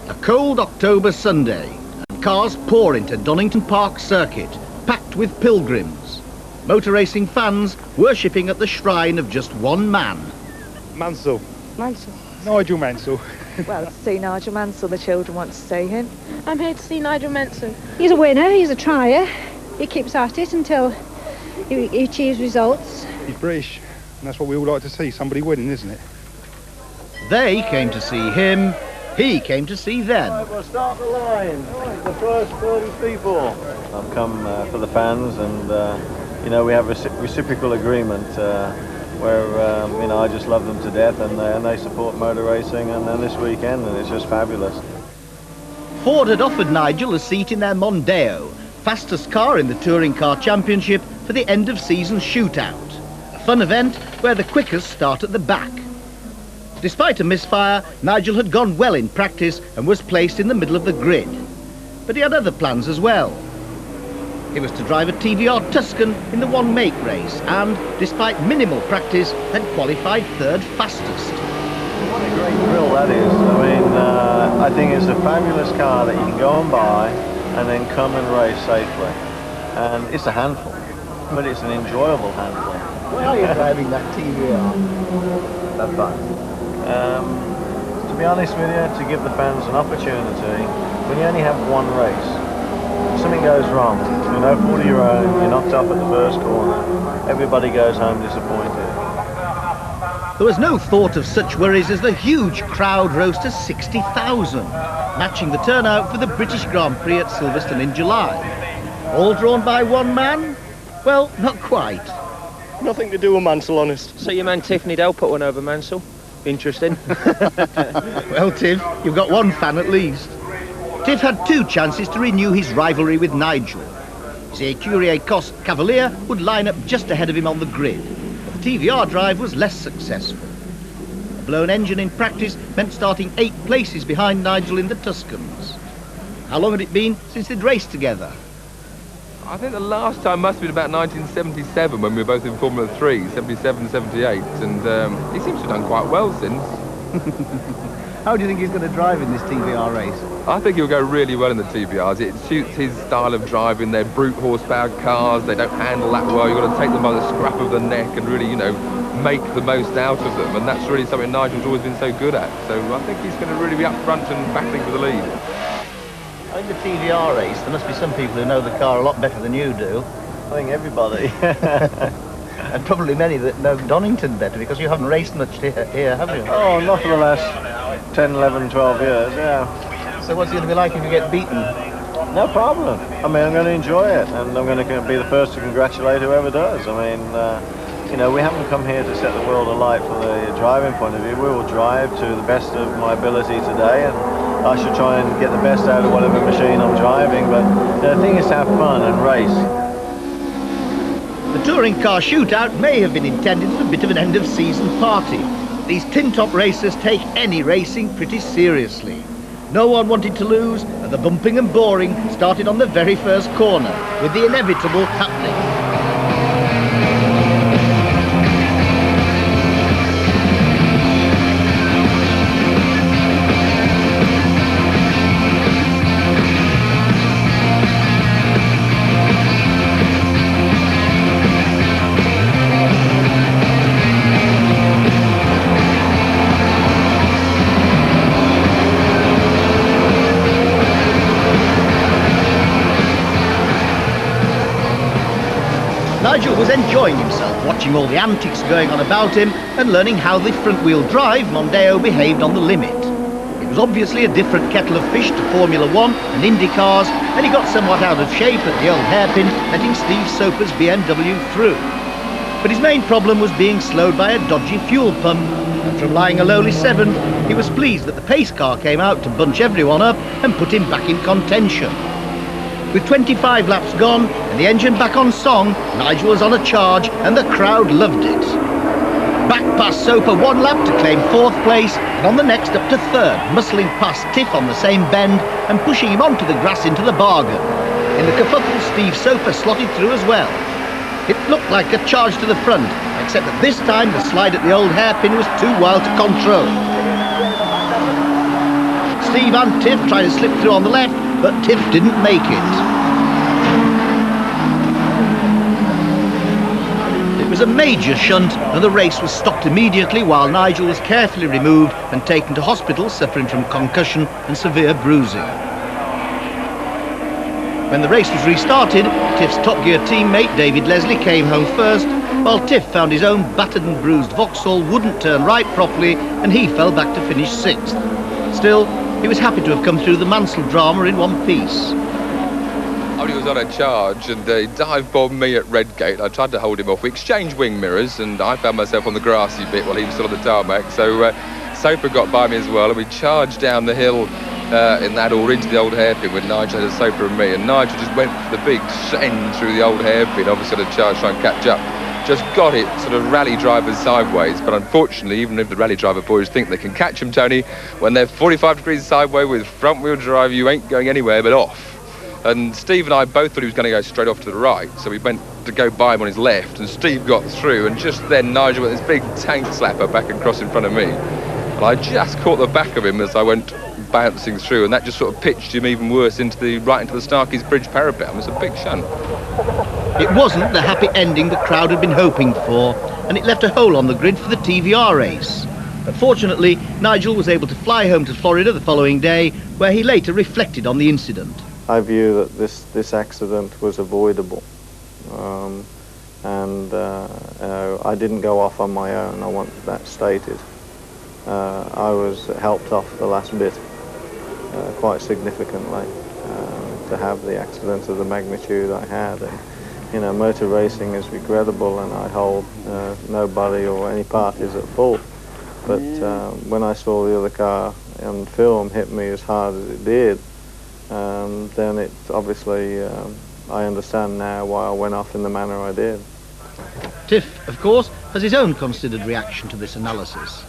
A cold October Sunday, and cars pour into Donington Park Circuit, packed with pilgrims. Motor racing fans worshipping at the shrine of just one man. Mansell. Mansell. Nigel Mansell. Well, to see Nigel Mansell, the children want to see him. I'm here to see Nigel Mansell. He's a winner, he's a trier. He keeps at it until he achieves results. He's British, and that's what we all like to see, somebody winning, isn't it? They came to see him, he came to see them. Right, we'll start the line. The first 30 people. I've come for the fans, and you know, we have a reciprocal agreement where you know, I just love them to death, and they support motor racing, and then this weekend, and it's just fabulous. Ford had offered Nigel a seat in their Mondeo, fastest car in the Touring Car Championship, for the end of season shootout, a fun event where the quickest start at the back. Despite a misfire, Nigel had gone well in practice and was placed in the middle of the grid. But he had other plans as well. He was to drive a TVR Tuscan in the one-make race and, despite minimal practice, had qualified third fastest. What a great thrill that is. I mean, I think it's a fabulous car that you can go and buy and then come and race safely. And it's a handful, but it's an enjoyable handful. Why are you driving that TVR? Have fun. To be honest with you, to give the fans an opportunity, when you only have one race, if something goes wrong, you know, fault of your own, you're knocked off at the first corner, everybody goes home disappointed. There was no thought of such worries as the huge crowd rose to 60,000, matching the turnout for the British Grand Prix at Silverstone in July. All drawn by one man? Well, not quite. Nothing to do with Mansell, honest. So your man Tiffany Dell put one over Mansell? Interesting. Well, Tiff, you've got one fan at least. Tiff had two chances to renew his rivalry with Nigel. His Ecurie Cost Cavalier would line up just ahead of him on the grid, but the TVR drive was less successful. A blown engine in practice meant starting 8 places behind Nigel in the Tuscans. How long had it been since they'd raced together? I think the last time must have been about 1977 when we were both in Formula 3, 77, 78, and he seems to have done quite well since. How do you think he's going to drive in this TVR race? I think he'll go really well in the TVRs. It suits his style of driving. They're brute horsepower cars, they don't handle that well. You've got to take them by the scruff of the neck and really, you know, make the most out of them, and that's really something Nigel's always been so good at. So I think he's going to really be up front and battling for the lead. In the TVR race, there must be some people who know the car a lot better than you do. I think everybody. And probably many that know Donington better, because you haven't raced much here, have you? Oh, not for the last 10, 11, 12 years, yeah. So what's it going to be like if you get beaten? No problem. I mean, I'm going to enjoy it, and I'm going to be the first to congratulate whoever does. I mean, you know, we haven't come here to set the world alight from the driving point of view. We will drive to the best of my ability today, and I should try and get the best out of whatever machine I'm driving, but the thing is to have fun and race. The touring car shootout may have been intended as a bit of an end-of-season party. These tin-top racers take any racing pretty seriously. No one wanted to lose, and the bumping and boring started on the very first corner, with the inevitable happening. Nigel was enjoying himself, watching all the antics going on about him and learning how the front-wheel drive Mondeo behaved on the limit. It was obviously a different kettle of fish to Formula 1 and Indy cars, and he got somewhat out of shape at the old hairpin, letting Steve Soper's BMW through. But his main problem was being slowed by a dodgy fuel pump, and from lying a lowly 7th, he was pleased that the pace car came out to bunch everyone up and put him back in contention. With 25 laps gone and the engine back on song, Nigel was on a charge and the crowd loved it. Back past Soper 1 lap to claim 4th place, and on the next up to 3rd, muscling past Tiff on the same bend and pushing him onto the grass into the bargain. In the kerfuffle, Steve Soper slotted through as well. It looked like a charge to the front, except that this time the slide at the old hairpin was too wild to control. Steve and Tiff tried to slip through on the left, but Tiff didn't make it. It was a major shunt and the race was stopped immediately while Nigel was carefully removed and taken to hospital suffering from concussion and severe bruising. When the race was restarted, Tiff's Top Gear teammate David Leslie came home first, while Tiff found his own battered and bruised Vauxhall wouldn't turn right properly and he fell back to finish 6th. Still, he was happy to have come through the Mansell drama in one piece. He was on a charge and he dive-bombed me at Redgate. I tried to hold him off. We exchanged wing mirrors and I found myself on the grassy bit while he was still on the tarmac. So Soper got by me as well and we charged down the hill in that or into the old hairpin with Nigel had a Soper and me. And Nigel just went for the big send through the old hairpin, obviously on a charge trying to catch up. Just got it sort of rally drivers sideways. But unfortunately, even if the rally driver boys think they can catch them, Tony, when they're 45 degrees sideways with front-wheel drive, you ain't going anywhere but off. And Steve and I both thought he was going to go straight off to the right, so we went to go by him on his left, and Steve got through, and just then Nigel went this big tank slapper back across in front of me. And I just caught the back of him as I went bouncing through, and that just sort of pitched him even worse into the Starkey's Bridge parapet. It was a big shunt. It wasn't the happy ending the crowd had been hoping for, and it left a hole on the grid for the TVR race. But fortunately, Nigel was able to fly home to Florida the following day, where he later reflected on the incident. I view that this accident was avoidable, and I didn't go off on my own. I want that stated. I was helped off the last bit quite significantly to have the accident of the magnitude I had. And, you know, motor racing is regrettable, and I hold nobody or any parties at fault. But when I saw the other car on film hit me as hard as it did, then it obviously, I understand now why I went off in the manner I did. Tiff, of course, has his own considered reaction to this analysis.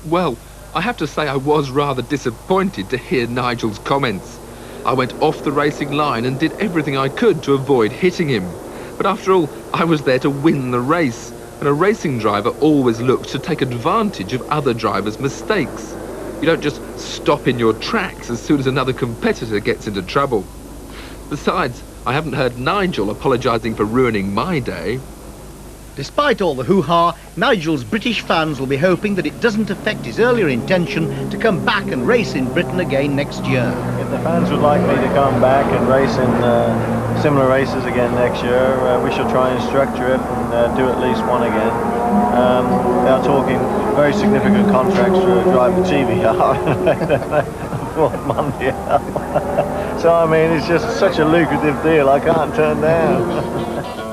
Well, I have to say I was rather disappointed to hear Nigel's comments. I went off the racing line and did everything I could to avoid hitting him. But after all, I was there to win the race, and a racing driver always looks to take advantage of other drivers' mistakes. You don't just stop in your tracks as soon as another competitor gets into trouble. Besides, I haven't heard Nigel apologising for ruining my day. Despite all the hoo-ha, Nigel's British fans will be hoping that it doesn't affect his earlier intention to come back and race in Britain again next year. If the fans would like me to come back and race in similar races again next year, we shall try and structure it and do at least one again. They are talking very significant contracts to drive the TVR for Monday. So I mean, it's just such a lucrative deal I can't turn down.